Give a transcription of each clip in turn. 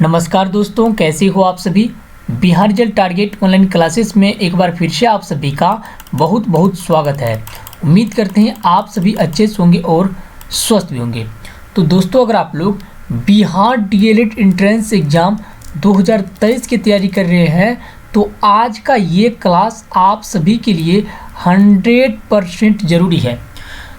नमस्कार दोस्तों, कैसे हो आप सभी। बिहार जल टारगेट ऑनलाइन क्लासेस में एक बार फिर से आप सभी का बहुत बहुत स्वागत है। उम्मीद करते हैं आप सभी अच्छे से होंगे और स्वस्थ भी होंगे। तो दोस्तों, अगर आप लोग बिहार डीएलएड एंट्रेंस एग्ज़ाम 2023 की तैयारी कर रहे हैं तो आज का ये क्लास आप सभी के लिए 100% ज़रूरी है।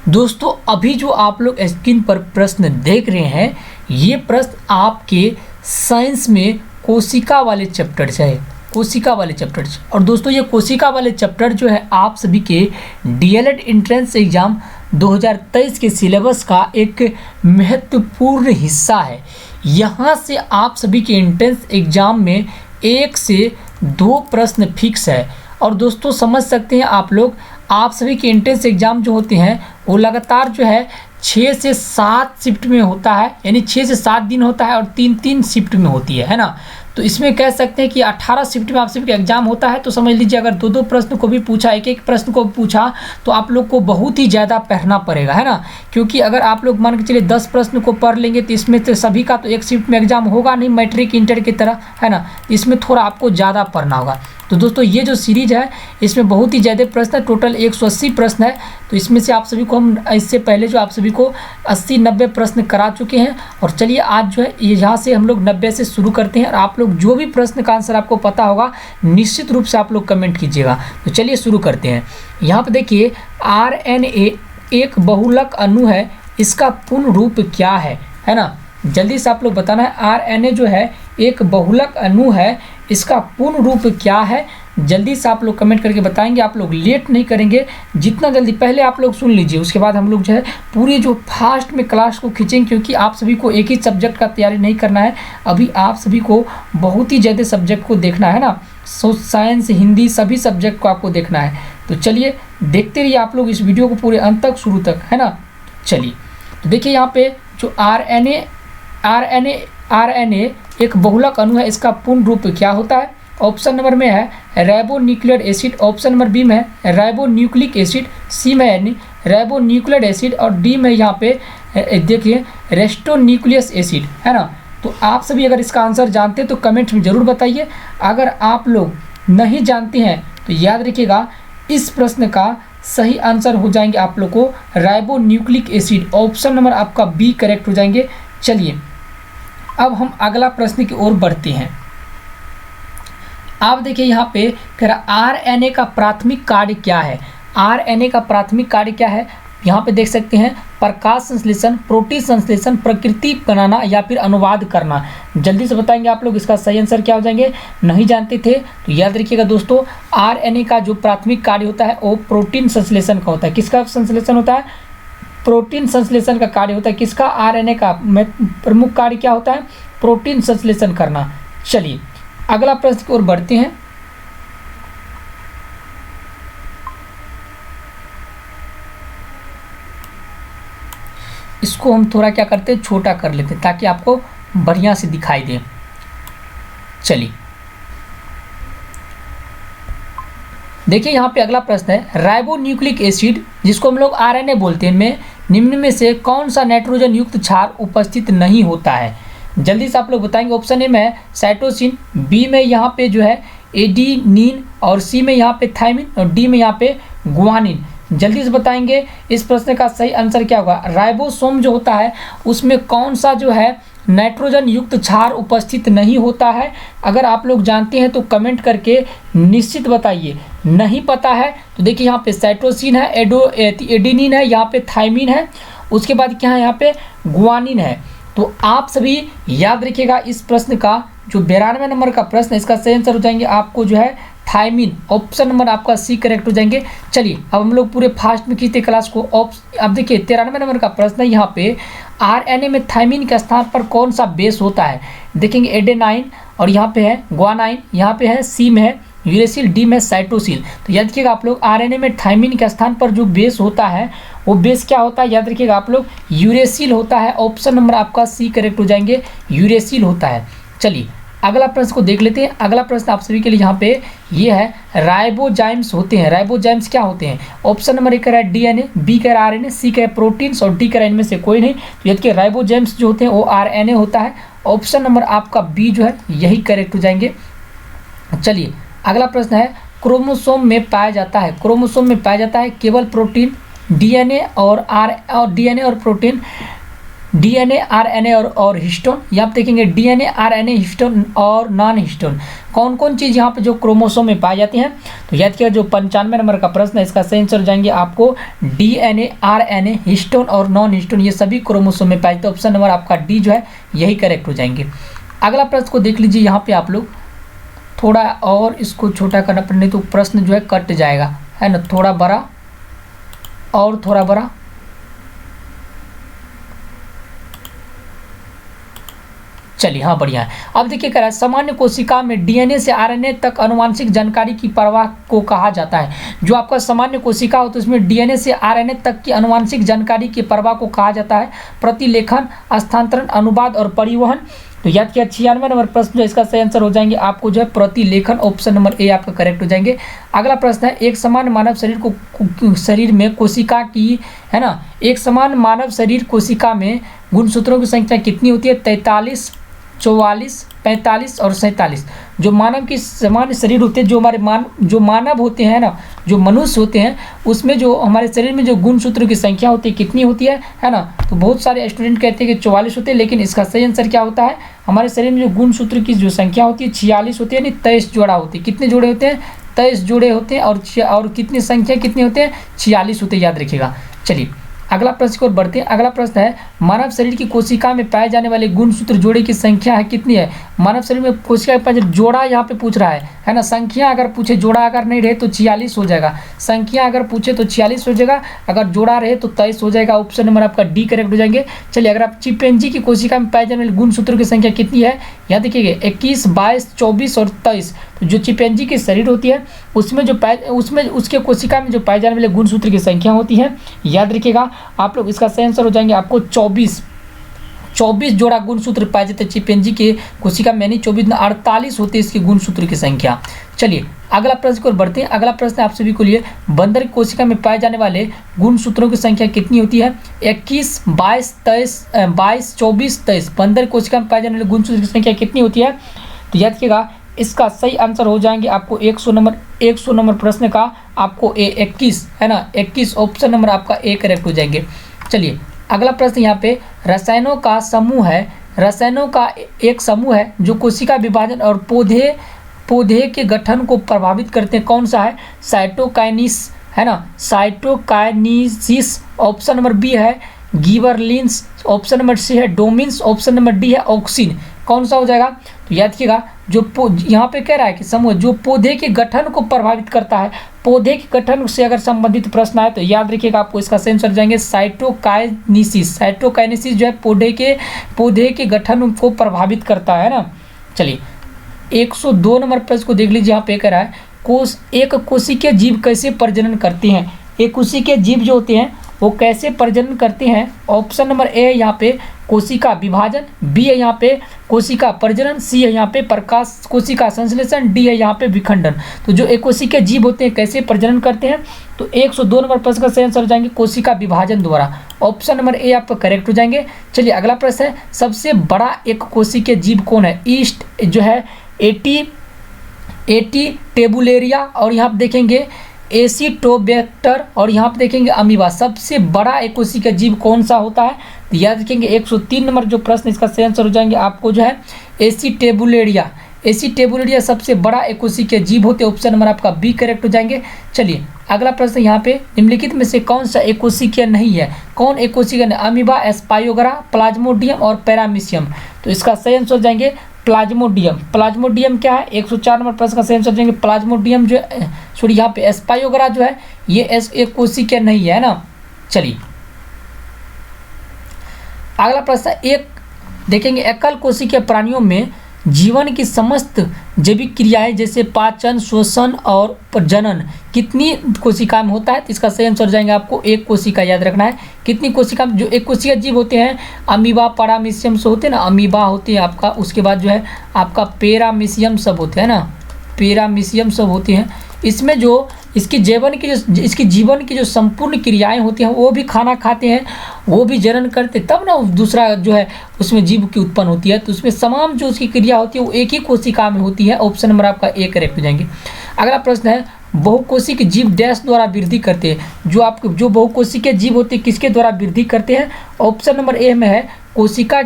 दोस्तों, अभी जो आप लोग स्क्रीन पर प्रश्न देख रहे हैं, ये प्रश्न आपके साइंस में कोशिका वाले चैप्टर से है, कोशिका वाले चैप्टर से। और दोस्तों, ये कोशिका वाले चैप्टर जो है आप सभी के डीएलएड एंट्रेंस एग्ज़ाम 2023 के सिलेबस का एक महत्वपूर्ण हिस्सा है। यहाँ से आप सभी के एंट्रेंस एग्ज़ाम में 1 से 2 प्रश्न फिक्स है। और दोस्तों, समझ सकते हैं आप लोग, आप सभी के एंट्रेंस एग्ज़ाम जो होते हैं वो लगातार जो है 6 से 7 शिफ्ट में होता है, यानी 6 से 7 दिन होता है और 3-3 शिफ्ट में होती है ना। तो इसमें कह सकते हैं कि 18 शिफ्ट में आप सभी का एग्जाम होता है। तो समझ लीजिए, अगर 2-2 प्रश्न को भी पूछा, एक प्रश्न को पूछा तो आप लोग को बहुत ही ज़्यादा पढ़ना पड़ेगा, है ना। क्योंकि अगर आप लोग मान के चलिए 10 प्रश्न को पढ़ लेंगे तो इसमें से सभी का तो एक शिफ्ट में एग्जाम होगा नहीं, मैट्रिक इंटर की तरह, है ना। इसमें थोड़ा आपको ज़्यादा पढ़ना होगा। तो दोस्तों, ये जो सीरीज है इसमें बहुत ही ज़्यादा प्रश्न है, टोटल 180 प्रश्न है। तो इसमें से आप सभी को हम इससे पहले जो आप सभी को 80-90 प्रश्न करा चुके हैं। और चलिए आज जो है ये यहाँ से हम लोग 90 से शुरू करते हैं। और आप लोग जो भी प्रश्न का आंसर आपको पता होगा निश्चित रूप से आप लोग कमेंट कीजिएगा। तो चलिए शुरू करते हैं। यहाँ पर देखिए, RNA एक बहुलक अणु है, इसका पूर्ण रूप क्या है ना। जल्दी से आप लोग बताना है। RNA जो है एक बहुलक अणु है, इसका पूर्ण रूप क्या है, जल्दी से आप लोग कमेंट करके बताएंगे। आप लोग लेट नहीं करेंगे, जितना जल्दी पहले आप लोग सुन लीजिए, उसके बाद हम लोग जो है पूरी जो फास्ट में क्लास को खींचेंगे। क्योंकि आप सभी को एक ही सब्जेक्ट का तैयारी नहीं करना है, अभी आप सभी को बहुत ही ज़्यादा सब्जेक्ट को देखना है ना। साइंस, हिंदी, सभी सब्जेक्ट को आपको देखना है। तो चलिए देखते रहिए आप लोग इस वीडियो को पूरे अंत तक, शुरू तक, है ना। चलिए तो देखिए, यहाँ पे जो RNA एक बहुलक अणु है, इसका पूर्ण रूप क्या होता है। ऑप्शन नंबर में है ribonuclear acid, option number B में है राइबो न्यूक्लिक एसिड, सी में है राइबो न्यूक्लियर एसिड और डी में यहाँ पे देखिए रेस्टो न्यूक्लियस एसिड, है ना। तो आप सभी अगर इसका आंसर जानते हैं तो कमेंट में ज़रूर बताइए। अगर आप लोग नहीं जानते हैं तो याद रखिएगा, इस प्रश्न का सही आंसर हो जाएंगे आप लोग को ribo nucleic acid. Option number आपका बी करेक्ट हो जाएंगे। चलिए अब हम अगला प्रश्न की ओर बढ़ते हैं। आप देखिए, यहाँ पे कह रहा RNA का प्राथमिक कार्य क्या है। RNA का प्राथमिक कार्य क्या है, यहाँ पे देख सकते हैं, प्रकाश संश्लेषण, प्रोटीन संश्लेषण, प्रकृति बनाना या फिर अनुवाद करना। जल्दी से बताएंगे आप लोग, इसका सही आंसर क्या हो जाएंगे। नहीं जानते थे तो याद रखिएगा दोस्तों, RNA का जो प्राथमिक कार्य होता है वो प्रोटीन संश्लेषण का होता है। किसका संश्लेषण होता है, प्रोटीन संश्लेषण का कार्य होता है। किसका, RNA का प्रमुख कार्य क्या होता है, प्रोटीन संश्लेषण करना। चलिए अगला प्रश्न की ओर बढ़ते हैं। इसको हम थोड़ा क्या करते हैं, छोटा कर लेते हैं ताकि आपको बढ़िया से दिखाई दे। चलिए देखिए, यहाँ पे अगला प्रश्न है, राइबो न्यूक्लिक एसिड जिसको हम लोग RNA बोलते हैं, में निम्न में से कौन सा नाइट्रोजन युक्त क्षार उपस्थित नहीं होता है। जल्दी से आप लोग बताएंगे। ऑप्शन ए में है साइटोसिन, बी में यहाँ पे जो है एडिनिन और सी में यहाँ पे थायमिन और डी में यहाँ पे गुआनिन। जल्दी से बताएंगे इस प्रश्न का सही आंसर क्या होगा। राइबोसोम जो होता है उसमें कौन सा जो है नाइट्रोजन युक्त क्षार उपस्थित नहीं होता है। अगर आप लोग जानते हैं तो कमेंट करके निश्चित बताइए। नहीं पता है तो देखिए, यहाँ पे साइटोसिन है, एडिनिन है, यहाँ पे थायमिन है, उसके बाद क्या है, यहाँ पे गुआनिन है। तो आप सभी याद रखिएगा, इस प्रश्न का जो 92 नंबर का प्रश्न है, इसका सही आंसर हो जाएंगे आपको जो है थायमिन। ऑप्शन नंबर आपका सी करेक्ट हो जाएंगे। चलिए अब हम लोग पूरे फास्ट में खींचते क्लास को। अब देखिए 93 नंबर का प्रश्न है, यहाँ पे RNA में थायमिन के स्थान पर कौन सा बेस होता है। देखेंगे एडेनाइन और यहाँ पे है गुआनाइन, यहाँ पे है सी में है यूरेसिल, डी में साइटोसिल। तो याद रखिएगा आप लोग, RNA में थायमिन के स्थान पर जो बेस होता है वो बेस क्या होता है, याद रखिएगा आप लोग, यूरेसिल होता है। ऑप्शन नंबर आपका सी करेक्ट हो जाएंगे, यूरेसिल होता है। चलिए अगला प्रश्न को देख लेते हैं। अगला प्रश्न आप सभी के लिए यहाँ पे ये है, राइबोजाइम्स होते हैं। राइबोजाइम्स क्या होते हैं। ऑप्शन नंबर 1 कह रहा है DNA, बी कह रहा है RNA, सी कह रहा है प्रोटीन्स और डी कह रहा है इनमें से कोई नहीं। तो याद कि राइबोजाइम्स जो होते हैं वो RNA होता है। ऑप्शन नंबर आपका बी जो है यही करेक्ट हो जाएंगे। चलिए अगला प्रश्न है, क्रोमोसोम में पाया जाता है, क्रोमोसोम में पाया जाता है केवल प्रोटीन, डीएनए और डीएनए और प्रोटीन, डीएनए आरएनए और हिस्टोन। यहाँ पे देखेंगे डीएनए आरएनए हिस्टोन और नॉन हिस्टोन, कौन कौन चीज़ यहाँ पे जो क्रोमोसोम में पाई जाती हैं। तो याद किया जो 95 नंबर का प्रश्न है इसका सही आंसर हो जाएंगे आपको डीएनए आरएनए हिस्टोन और नॉन हिस्टोन, ये सभी क्रोमोसोम में पाए जाते हैं। ऑप्शन नंबर आपका डी जो है यही करेक्ट हो जाएंगे। अगला प्रश्न को देख लीजिए, यहाँ पे आप लोग थोड़ा और इसको छोटा करना पड़े, नहीं तो प्रश्न जो है कट जाएगा, है ना, थोड़ा बड़ा और थोड़ा बड़ा। चलिए हाँ बढ़िया है। अब देखिए कह रहा है सामान्य कोशिका में डीएनए से आरएनए तक आनुवांशिक जानकारी की परवाह को कहा जाता है। जो आपका सामान्य कोशिका हो तो इसमें डीएनए से आरएनए तक की आनुवांशिक जानकारी की परवाह को कहा जाता है प्रतिलेखन, हस्तांतरण, अनुवाद और परिवहन। तो याद किया 96 नंबर प्रश्न जो इसका सही आंसर हो जाएंगे आपको जो है प्रतिलेखन, ऑप्शन नंबर ए आपका करेक्ट हो जाएंगे। अगला प्रश्न है, एक समान मानव शरीर में कोशिका की, है ना, एक समान मानव शरीर कोशिका में गुणसूत्रों की संख्या कितनी होती है? 43, 44, 45 और 47। जो मानव की समान शरीर होते हैं, जो हमारे जो मानव होते हैं ना, जो मनुष्य होते हैं, उसमें जो हमारे शरीर में जो गुणसूत्रों की संख्या होती है कितनी होती है ना। तो बहुत सारे स्टूडेंट कहते हैं कि 44 होते हैं, लेकिन इसका सही आंसर क्या होता है? हमारे शरीर में जो गुणसूत्र की जो संख्या होती है 46 होती है, यानी 23 जोड़ा होती है। कितने जोड़े होते हैं? 23 जोड़े होते हैं। और कितनी संख्या कितने होते हैं? 46 होते हैं, याद रखिएगा। चलिए अगला प्रश्न की ओर बढ़ते हैं। अगला प्रश्न है, मानव शरीर की कोशिका में पाए जाने वाले गुणसूत्र जोड़े की संख्या है कितनी है? मानव शरीर में कोशिका में पाए जोड़ा यहाँ पे पूछ रहा है ना। संख्या अगर पूछे, जोड़ा अगर नहीं रहे तो 46 हो जाएगा। संख्या अगर पूछे तो 46 हो जाएगा, अगर जोड़ा रहे तो 23 हो जाएगा। ऑप्शन नंबर आपका डी करेक्ट हो जाएंगे। चलिए अगर आप चिंपैंजी की कोशिका में पाए जाने वाले गुणसूत्रों की संख्या कितनी है? यहाँ देखिएगा 21, 22, 24 और 23। तो जो चिंपैंजी की शरीर होती है उसमें उसके कोशिका में जो पाए जाने वाले गुणसूत्र की संख्या होती है, याद रखिएगा आप लोग, इसका सही आंसर हो जाएंगे आपको 24 जोड़ा गुणसूत्र पाए जाते हैं चिंपैंजी के कोशिका में, यानी 24 में 48 होती है इसकी गुणसूत्र की संख्या। चलिए अगला प्रश्न को बढ़ते हैं। अगला प्रश्न आप सभी को लिए, बंदर की कोशिका में पाए जाने वाले गुणसूत्रों की संख्या कितनी होती है? 21, 22, 23, 24, 23। बंदर कोशिका में पाए जाने वाले गुणसूत्र की संख्या कितनी होती है? तो याद रखिएगा इसका सही आंसर हो जाएंगे आपको 100 नंबर प्रश्न का आपको 21, है ना, 21। ऑप्शन नंबर आपका ए करेक्ट हो जाएंगे। चलिए अगला प्रश्न यहाँ पे, रसायनों का समूह है, रसायनों का एक समूह है जो कोशिका विभाजन और पौधे के गठन को प्रभावित करते हैं, कौन सा है? साइटोकाइनिस, है ना, साइटोकाइनेसिस। ऑप्शन नंबर बी है गिबरलिंस, ऑप्शन नंबर सी है डोमिन्स, ऑप्शन नंबर डी है ऑक्सिन। कौन सा हो जाएगा? तो याद रखिएगा जो यहाँ पे कह रहा है कि समूह जो पौधे के गठन को प्रभावित करता है, पौधे के गठन से अगर संबंधित प्रश्न आए तो याद रखिएगा आपको इसका सही आंसर जाएंगे साइटोकाइनेसिस। साइटोकाइनेसिस जो है पौधे के गठन को प्रभावित करता है ना। चलिए 102 नंबर प्रश्न को देख लीजिए। यहाँ पे कह रहा है एक कोशिकीय जीव कैसे प्रजनन करते हैं? एक कोशिकीय जीव जो होते हैं वो कैसे प्रजनन करते हैं? ऑप्शन नंबर ए है यहाँ पे कोशिका विभाजन, बी है यहाँ पे कोशिका प्रजनन, सी है यहाँ पे कोशिका संश्लेषण, डी है यहाँ पे विखंडन। तो जो एक कोशिकीय जीव होते हैं कैसे प्रजनन करते हैं? तो 102 नंबर प्रश्न का सही आंसर हो जाएंगे कोशिका विभाजन द्वारा। ऑप्शन नंबर ए आपका करेक्ट हो जाएंगे। चलिए अगला प्रश्न है, सबसे बड़ा एक कोशिकीय जीव कौन है? ईस्ट जो है एटी टेबुलेरिया, और यहाँ पे देखेंगे एसिटोबैक्टर, और यहाँ पे देखेंगे अमीबा। सबसे बड़ा एक कोशिकीय जीव कौन सा होता है? तो याद रखेंगे 103 नंबर जो प्रश्न इसका सही आंसर हो जाएंगे आपको जो है एसिटेबुलेरिया। एसिटेबुलेरिया सबसे बड़ा एक कोशिकीय जीव होते हैं। ऑप्शन नंबर आपका बी करेक्ट हो जाएंगे। चलिए अगला प्रश्न यहाँ पे, निम्नलिखित में से कौन सा एक कोशिकीय नहीं है? कौन एक कोशिकीय नहीं? अमीबा, एस्पायोगरा, प्लाज्मोडियम और पैरामीशियम। तो इसका सही आंसर हो जाएंगे प्लाज्मोडियम। प्लाज्मोडियम क्या है? 104 नंबर प्रश्न का सही आंसर जाएंगे प्लाज्मोडियम जो सॉरी यहाँ पे एस्पायोगरा जो है ये एक कोशिकीय नहीं है ना। चलिए अगला प्रश्न, एक देखेंगे एकल कोशिकीय प्राणियों में जीवन की समस्त जैविक क्रियाएं जैसे पाचन, श्वसन और प्रजनन कितनी कोशिका में होता है? तो इसका सही आंसर जाएंगे आपको एक कोशिका, याद रखना है। कितनी कोशिका में? जो एक कोशिका जीव होते हैं अमीबा, पैरामीशियम से होते हैं ना, अमीबा होती है आपका, उसके बाद जो है आपका पैरामीशियम सब होते हैं ना, पैरामीशियम सब होते हैं। इसमें जो इसकी जीवन की जो संपूर्ण क्रियाएं होती हैं वो भी खाना खाते हैं, वो भी जनन करते, तब ना दूसरा जो है उसमें जीव की उत्पन्न होती है। तो उसमें तमाम जो उसकी क्रिया होती है वो एक ही कोशिका में होती है। ऑप्शन नंबर आपका ए करेक्ट हो जाएंगे। अगला प्रश्न है बहुकोशिक जीव डैश द्वारा वृद्धि करते हैं। जो बहुकोशिकीय जीव होते हैं किसके द्वारा वृद्धि करते हैं? ऑप्शन नंबर ए में है कोशिका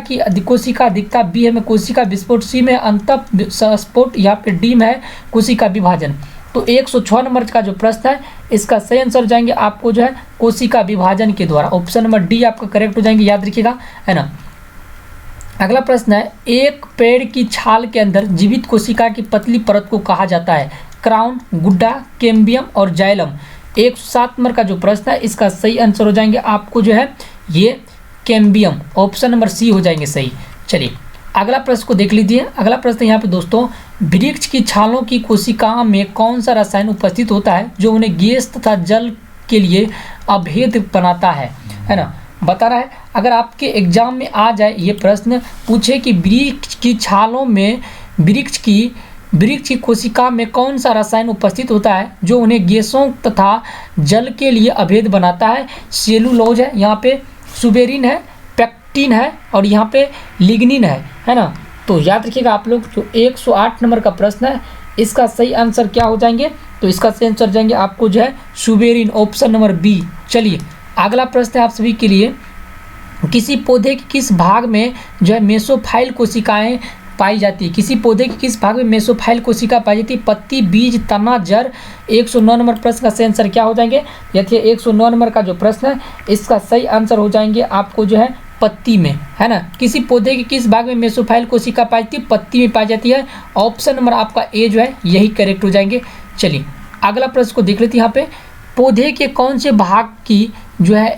अधिकता, बी है में कोशिका विस्फोट, सी में अंतःस्फोट, यहाँ पे डी में है कोशिका विभाजन। तो 106 नंबर का जो प्रश्न है इसका सही आंसर हो जाएंगे आपको जो है कोशिका विभाजन के द्वारा। ऑप्शन नंबर डी आपका करेक्ट हो जाएंगे, याद रखिएगा, है ना। अगला प्रश्न है एक पेड़ की छाल के अंदर जीवित कोशिका की पतली परत को कहा जाता है? क्राउन, गुड्डा, कैम्बियम और जाइलम। 107 नंबर का जो प्रश्न है इसका सही आंसर हो जाएंगे आपको जो है ये कैम्बियम। ऑप्शन नंबर सी हो जाएंगे सही। चलिए अगला प्रश्न को देख लीजिए। अगला प्रश्न यहाँ पे दोस्तों, वृक्ष की छालों की कोशिकाओं में कौन सा रसायन उपस्थित होता है जो उन्हें गैस तथा जल के लिए अभेद बनाता है ना। बता रहा है अगर आपके एग्जाम में आ जाए ये प्रश्न पूछे कि वृक्ष की छालों में वृक्ष की कोशिका में कौन सा रसायन उपस्थित होता है जो उन्हें गैसों तथा जल के लिए अभेद बनाता है? सेलुलोज है, यहाँ पे सुबेरिन है, पेक्टिन है और यहाँ पे लिग्निन है ना। तो याद रखिएगा आप लोग जो 108 नंबर का प्रश्न है इसका सही आंसर क्या हो जाएंगे? तो इसका सही आंसर जाएंगे आपको जो है सुबेरिन, ऑप्शन नंबर बी। चलिए अगला प्रश्न है आप सभी के लिए, किसी पौधे के किस भाग में जो है मेसोफाइल कोशिकाएं पाई जाती है? किसी पौधे के किस भाग में मेसोफाइल कोशिका पाई जाती है? पत्ती, बीज, तना, जड़। 109 नंबर प्रश्न का सही आंसर क्या हो जाएंगे? यदि 109 नंबर का जो प्रश्न है इसका सही आंसर हो जाएंगे आपको जो है पत्ती में, है ना। किसी पौधे के किस भाग में मेसोफाइल कोशिका पाई जाती है? पत्ती में पाई जाती है। ऑप्शन नंबर आपका ए जो है यही करेक्ट हो जाएंगे। चलिए अगला प्रश्न को देख लेते हैं। यहाँ पे पौधे के कौन से भाग की जो है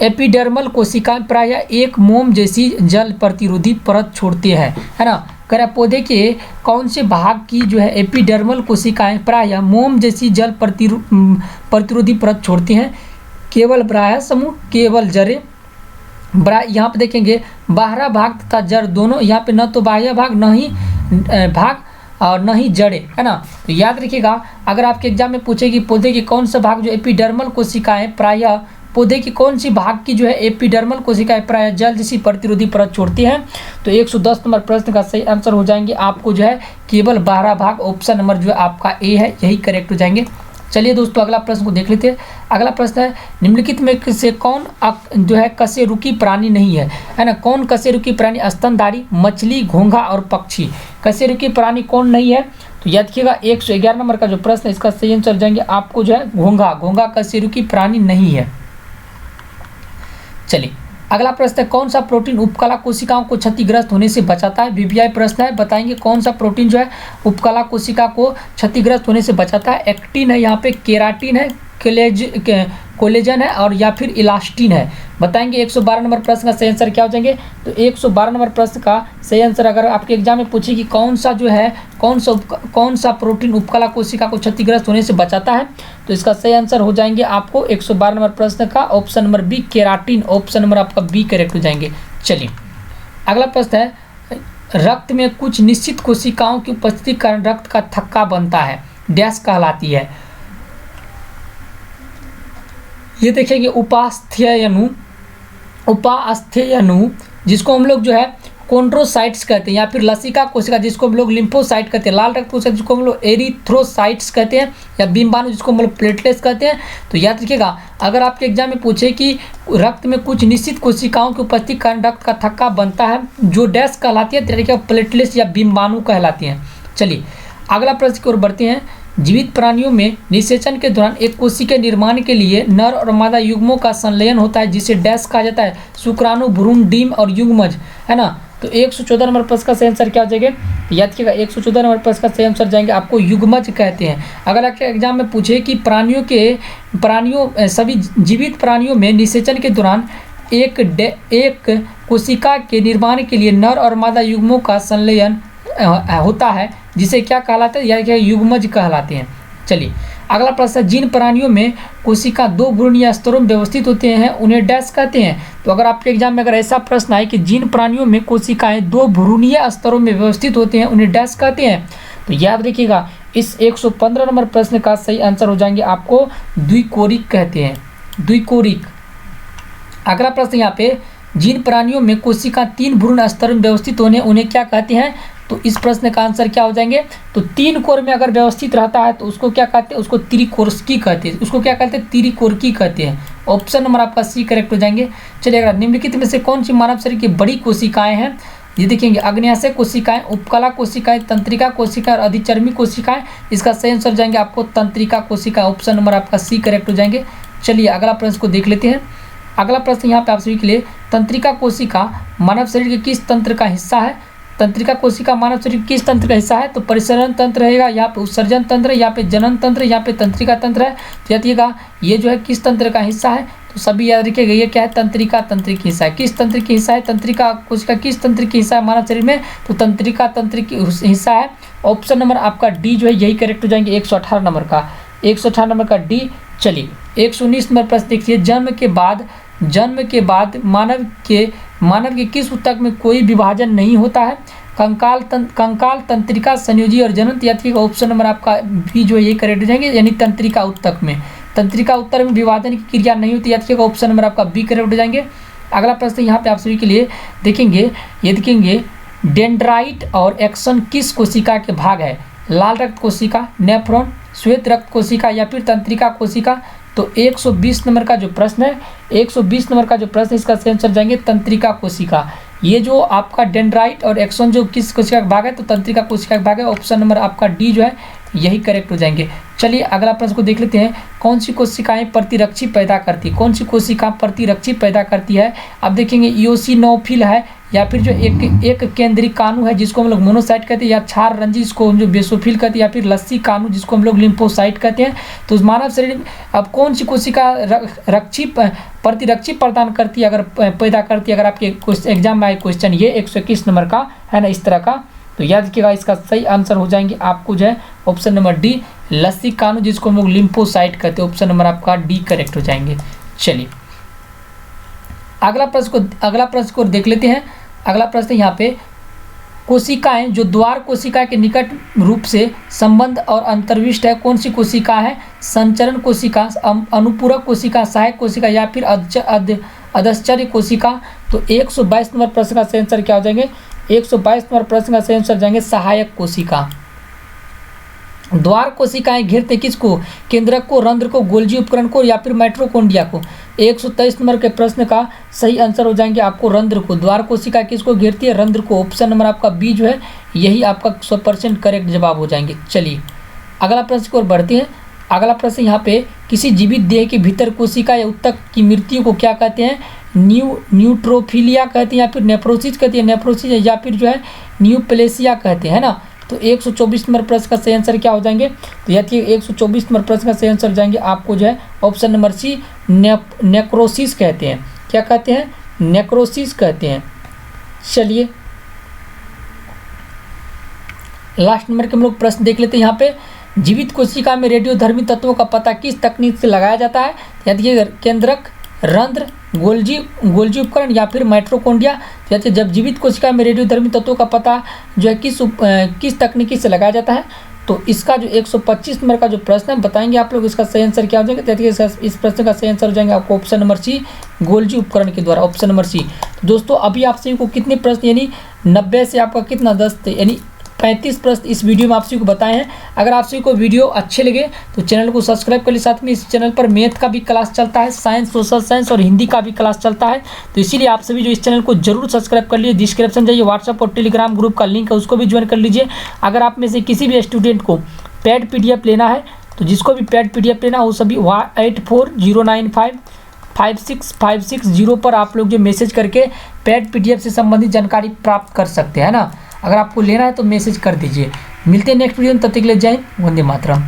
एपिडर्मल कोशिकाएं प्रायः एक मोम जैसी जल प्रतिरोधी परत छोड़ते हैं, है ना। कह पौधे के कौन से भाग की जो है एपिडर्मल कोशिकाएं प्रायः मोम जैसी जल प्रतिरोधी परत छोड़ती हैं? केवल बाह्य समूह, केवल जड़ें, यहाँ पे देखेंगे बाहरा भाग तथा जड़ दोनों, यहाँ पे न तो बाह्य भाग न ही भाग और न ही जड़े, है ना। तो याद रखिएगा अगर आपके एग्जाम में पूछे कि पौधे के कौन सा भाग जो एपिडर्मल कोशिकाएं प्रायः पौधे की कौन सी भाग की जो है एपिडर्मल कोशिकाएं प्रायः जल जैसी प्रतिरोधी परत छोड़ती हैं? तो 110 नंबर प्रश्न का सही आंसर हो जाएंगे आपको जो है केवल बाहरा भाग। ऑप्शन नंबर जो है आपका ए है, यही करेक्ट हो जाएंगे। चलिए दोस्तों अगला प्रश्न को देख लेते हैं। अगला प्रश्न है निम्नलिखित में से कौन जो है कशेरुकी प्राणी नहीं है ना। कौन कशेरुकी प्राणी? स्तनधारी, मछली, घोंघा और पक्षी। कशेरुकी प्राणी कौन नहीं है? तो याद रखिएगा 111 नंबर का जो प्रश्न है इसका सही आंसर जाएंगे आपको जो है घोंघा कशेरुकी प्राणी नहीं है। चलिए अगला प्रश्न है कौन सा प्रोटीन उपकला कोशिकाओं को क्षतिग्रस्त होने से बचाता है? वीवीआई प्रश्न है, बताएंगे कौन सा प्रोटीन जो है उपकला कोशिका को क्षतिग्रस्त होने से बचाता है? एक्टिन है, यहाँ पे केराटिन है, कोलेजन है और या फिर इलास्टिन है। बताएंगे 112 नंबर प्रश्न का सही आंसर क्या हो जाएंगे? तो 112 नंबर प्रश्न का सही आंसर अगर आपके एग्जाम में पूछे कि कौन सा प्रोटीन उपकला कोशिका को क्षतिग्रस्त होने से बचाता है, तो इसका सही आंसर हो जाएंगे आपको 112 नंबर प्रश्न का option number B keratin. Option number आपका बी करेक्ट हो जाएंगे। चलिए अगला प्रश्न है रक्त में कुछ निश्चित कोशिकाओं की उपस्थिति के कारण रक्त का थक्का बनता है, डैश कहलाती है? ये देखेंगे उपास्थ्यनु जिसको हम लोग जो है कॉन्ड्रोसाइट्स कहते हैं, या फिर लसिका कोशिका जिसको हम लोग लिम्फोसाइट कहते हैं, लाल रक्त कोशिका जिसको हम लोग एरिथ्रोसाइट्स कहते हैं, या बिम्बाणु जिसको हम लोग प्लेटलेट्स कहते हैं। तो याद रखिएगा अगर आपके एग्जाम में पूछे कि रक्त में कुछ निश्चित कोशिकाओं की उपस्थिति के कारण रक्त का थक्का बनता है, जो डैश कहलाती है, तरीके प्लेटलेट्स या बिम्बाणु कहलाती हैं। चलिए अगला प्रश्न की ओर बढ़ते हैं। जीवित प्राणियों में निषेचन के दौरान एक कोशिका निर्माण के लिए नर और मादा युग्मों का संलयन होता है जिसे डैश कहा जाता है? शुक्राणु, भ्रूण, डिम और युग्मज, है ना। तो 114 नंबर प्रश्न का सही आंसर क्या हो जाएगा? याद रखिएगा 114 नंबर प्रश्न का सही आंसर जाएंगे आपको युग्मज कहते हैं। अगर आपके एग्जाम में पूछे कि सभी जीवित प्राणियों में निषेचन के दौरान एक कोशिका के निर्माण के लिए नर और मादा युग्मों का संलयन होता है जिसे क्या कहलाता है? यानी कि युग्मज कहलाते हैं। चलिए अगला प्रश्न है जिन प्राणियों में कोशिका दो भ्रूणीय स्तरों में व्यवस्थित होते हैं उन्हें डैश कहते हैं? तो अगर आपके एग्जाम में अगर ऐसा प्रश्न आए कि जिन प्राणियों में कोशिकाएं दो भ्रूणीय स्तरों में व्यवस्थित होते हैं उन्हें डैश कहते हैं, तो याद रखिएगा इस 115 नंबर प्रश्न का सही आंसर हो जाएंगे आपको द्विकोरिक कहते हैं, द्विकोरिक। अगला प्रश्न यहाँ पे, जिन प्राणियों में कोशिका 3 भ्रूण स्तर में व्यवस्थित होने उन्हें क्या कहते हैं? तो इस प्रश्न का आंसर क्या हो जाएंगे? तो 3 कोर में अगर व्यवस्थित रहता है तो उसको क्या कहते हैं? उसको त्रिकोर्स्की कहते हैं। उसको क्या कहते हैं? त्रिकोर्की कहते हैं। ऑप्शन नंबर आपका सी करेक्ट हो जाएंगे। चलिए, अगर निम्नलिखित में से कौन सी मानव शरीर की बड़ी कोशिकाएं हैं? ये देखेंगे, अग्न्याशय कोशिकाएं, उपकला कोशिकाएं, तंत्रिका कोशिकाएं और अधिचर्मी कोशिकाएं। इसका सही आंसर जाएंगे आपको तंत्रिका कोशिका। ऑप्शन नंबर आपका सी करेक्ट हो जाएंगे। चलिए, अगला प्रश्न को देख लेते हैं। अगला प्रश्न यहाँ पे आप सभी के लिए, तंत्रिका कोशिका मानव शरीर के किस तंत्र का हिस्सा है? तंत्रिका कोशिका मानव शरीर किस तंत्र का हिस्सा है? तो परिसरण तंत्र रहेगा, यहाँ पे उत्सर्जन तंत्र, यहाँ पे जनन तंत्र, यहाँ पे तंत्रिका तंत्र है। तो यादिएगा ये जो है किस तंत्र का हिस्सा है? तो सभी याद रखिएगा, ये क्या है? तंत्रिका तंत्र की हिस्सा है। किस तंत्र की हिस्सा है? तंत्रिका कोशिका किस तंत्र की हिस्सा है मानव शरीर में? तो तंत्रिका तंत्र की हिस्सा है। ऑप्शन नंबर आपका डी जो है यही करेक्ट हो जाएंगे 118 नंबर का, 118 नंबर का डी। चलिए, 119 नंबर प्रश्न देखिए, जन्म के बाद मानव के किस ऊतक में कोई विभाजन नहीं होता है? कंकाल, तंत्रिका, संयोजी और जनन। यात्री का ऑप्शन नंबर आपका बी जो है ये करेक्ट हो जाएंगे, यानी तंत्रिका ऊतक में। तंत्रिका ऊतक में विभाजन की क्रिया नहीं होती। यात्री का ऑप्शन नंबर आपका बी करेक्ट हो जाएंगे। अगला प्रश्न यहाँ पे आप सभी के लिए देखेंगे, ये देखेंगे, डेंड्राइट और एक्सन किस कोशिका के भाग है? लाल रक्त कोशिका, नेफ्रॉन, श्वेत रक्त कोशिका या फिर तंत्रिका कोशिका? तो 120 नंबर का जो प्रश्न है, 120 नंबर का जो प्रश्न, इसका सही आंसर जाएंगे तंत्रिका कोशिका। ये जो आपका डेंड्राइट और एक्सन जो किस कोशिका का भाग है? तो तंत्रिका कोशिका का भाग है। ऑप्शन नंबर आपका डी जो है यही करेक्ट हो जाएंगे। चलिए, अगला प्रश्न को देख लेते हैं, कौन सी कोशिकाएं प्रतिरक्षी पैदा करती है? कौन सी कोशिका प्रतिरक्षी पैदा करती है? अब देखेंगे, इओसिनोफिल है, या फिर जो एक केंद्रीय कानू है जिसको हम लोग मोनोसाइट कहते हैं, या क्षार रंजी जिसको हम जो बेसोफिल कहते हैं, या फिर लस्सी कानू जिसको हम लोग लिम्फोसाइट कहते हैं। तो मानव शरीर अब कौन सी कोशिका प्रतिरक्षी प्रदान करती है, अगर पैदा करती है? अगर आपके एग्जाम में आए क्वेश्चन ये 121 नंबर का है ना, इस तरह का, तो याद रखिएगा इसका सही आंसर हो जाएंगे आपको जो है ऑप्शन नंबर डी, लस्सी कानू जिसको हम लोग लिम्फोसाइट कहते हैं। ऑप्शन नंबर आपका डी करेक्ट हो जाएंगे। चलिए, अगला प्रश्न को देख लेते हैं। अगला प्रश्न यहाँ पे, कोशिकाएं जो द्वार कोशिका के निकट रूप से संबंध और अंतर्विष्ट है, कौन सी कोशिका है? संचरण कोशिका, अनुपूरक कोशिका, सहायक कोशिका या फिर अधश्चर्य कोशिका? तो 122 नंबर प्रश्न का सही आंसर क्या हो जाएंगे? 122 नंबर प्रश्न का सही आंसर जाएंगे सहायक कोशिका। द्वार कोशिकाएं घेरते किसको? केंद्रक को, रंध्र को, गोल्जी उपकरण को या फिर माइटोकॉन्ड्रिया को? 123 नंबर के प्रश्न का सही आंसर हो जाएंगे आपको रंध्र को। द्वार कोशिका किसको घेरती है? रंध्र को। ऑप्शन नंबर आपका बी जो है यही आपका 100% करेक्ट जवाब हो जाएंगे। चलिए, अगला प्रश्न की ओर बढ़ते हैं। अगला प्रश्न यहाँ पे, किसी जीवित देह के भीतर कोशिका या ऊतक की मृत्यु को क्या कहते हैं? न्यूट्रोफिलिया कहते हैं, या फिर नेफ्रोसिस कहते हैं, नेफ्रोसिस या फिर जो है न्यूप्लेसिया कहते हैं, है ना। तो 124 नंबर प्रश्न का सही आंसर क्या हो जाएंगे? तो याद कीजिए 124 नंबर प्रश्न का सही आंसर जाएंगे आपको जो है ऑप्शन नंबर सी, नेक्रोसिस कहते हैं। क्या कहते हैं? नेक्रोसिस कहते हैं। चलिए, लास्ट नंबर के हम लोग प्रश्न देख लेते हैं। यहाँ पे, जीवित कोशिका में रेडियोधर्मी तत्वों का पता किस तकनीक से लगाया जाता है? याद कीजिए, केंद्रक, रंध्र, गोल्जी उपकरण या फिर माइटोकॉन्ड्रिया? जैसे जब जीवित कोशिका में रेडियोधर्मी तत्वों का पता जो है किस तकनीकी से लगाया जाता है? तो इसका जो 125 नंबर का जो प्रश्न है बताएंगे आप लोग, इसका सही आंसर क्या हो जाएगा? देखिए, इस प्रश्न का सही आंसर हो जाएंगे आपको ऑप्शन नंबर सी, गोल्जी उपकरण के द्वारा। Option number C. तो दोस्तों, अभी आप सभी को कितने प्रश्न, यानी 90 से आपका कितना 10 थे, यानी 35 प्रश्न इस वीडियो में आप सभी को बताए हैं। अगर आप सभी को वीडियो अच्छे लगे तो चैनल को सब्सक्राइब कर लीजिए। साथ में इस चैनल पर मैथ का भी क्लास चलता है, साइंस, सोशल साइंस और हिंदी का भी क्लास चलता है। तो इसीलिए आप सभी जो इस चैनल को जरूर सब्सक्राइब कर लीजिए। डिस्क्रिप्शन जाइए, व्हाट्सअप और टेलीग्राम ग्रुप का लिंक है, उसको भी ज्वाइन कर लीजिए। अगर आप में से किसी भी स्टूडेंट को पेड PDF लेना है, तो जिसको भी पेड PDF लेना हो सभी 8409956560 पर आप लोग जो मैसेज करके पेड PDF से संबंधित जानकारी प्राप्त कर सकते हैं ना। अगर आपको लेना है तो मैसेज कर दीजिए। मिलते हैं नेक्स्ट वीडियो में, तब तक के लिए जय हिंद, वंदे मातरम।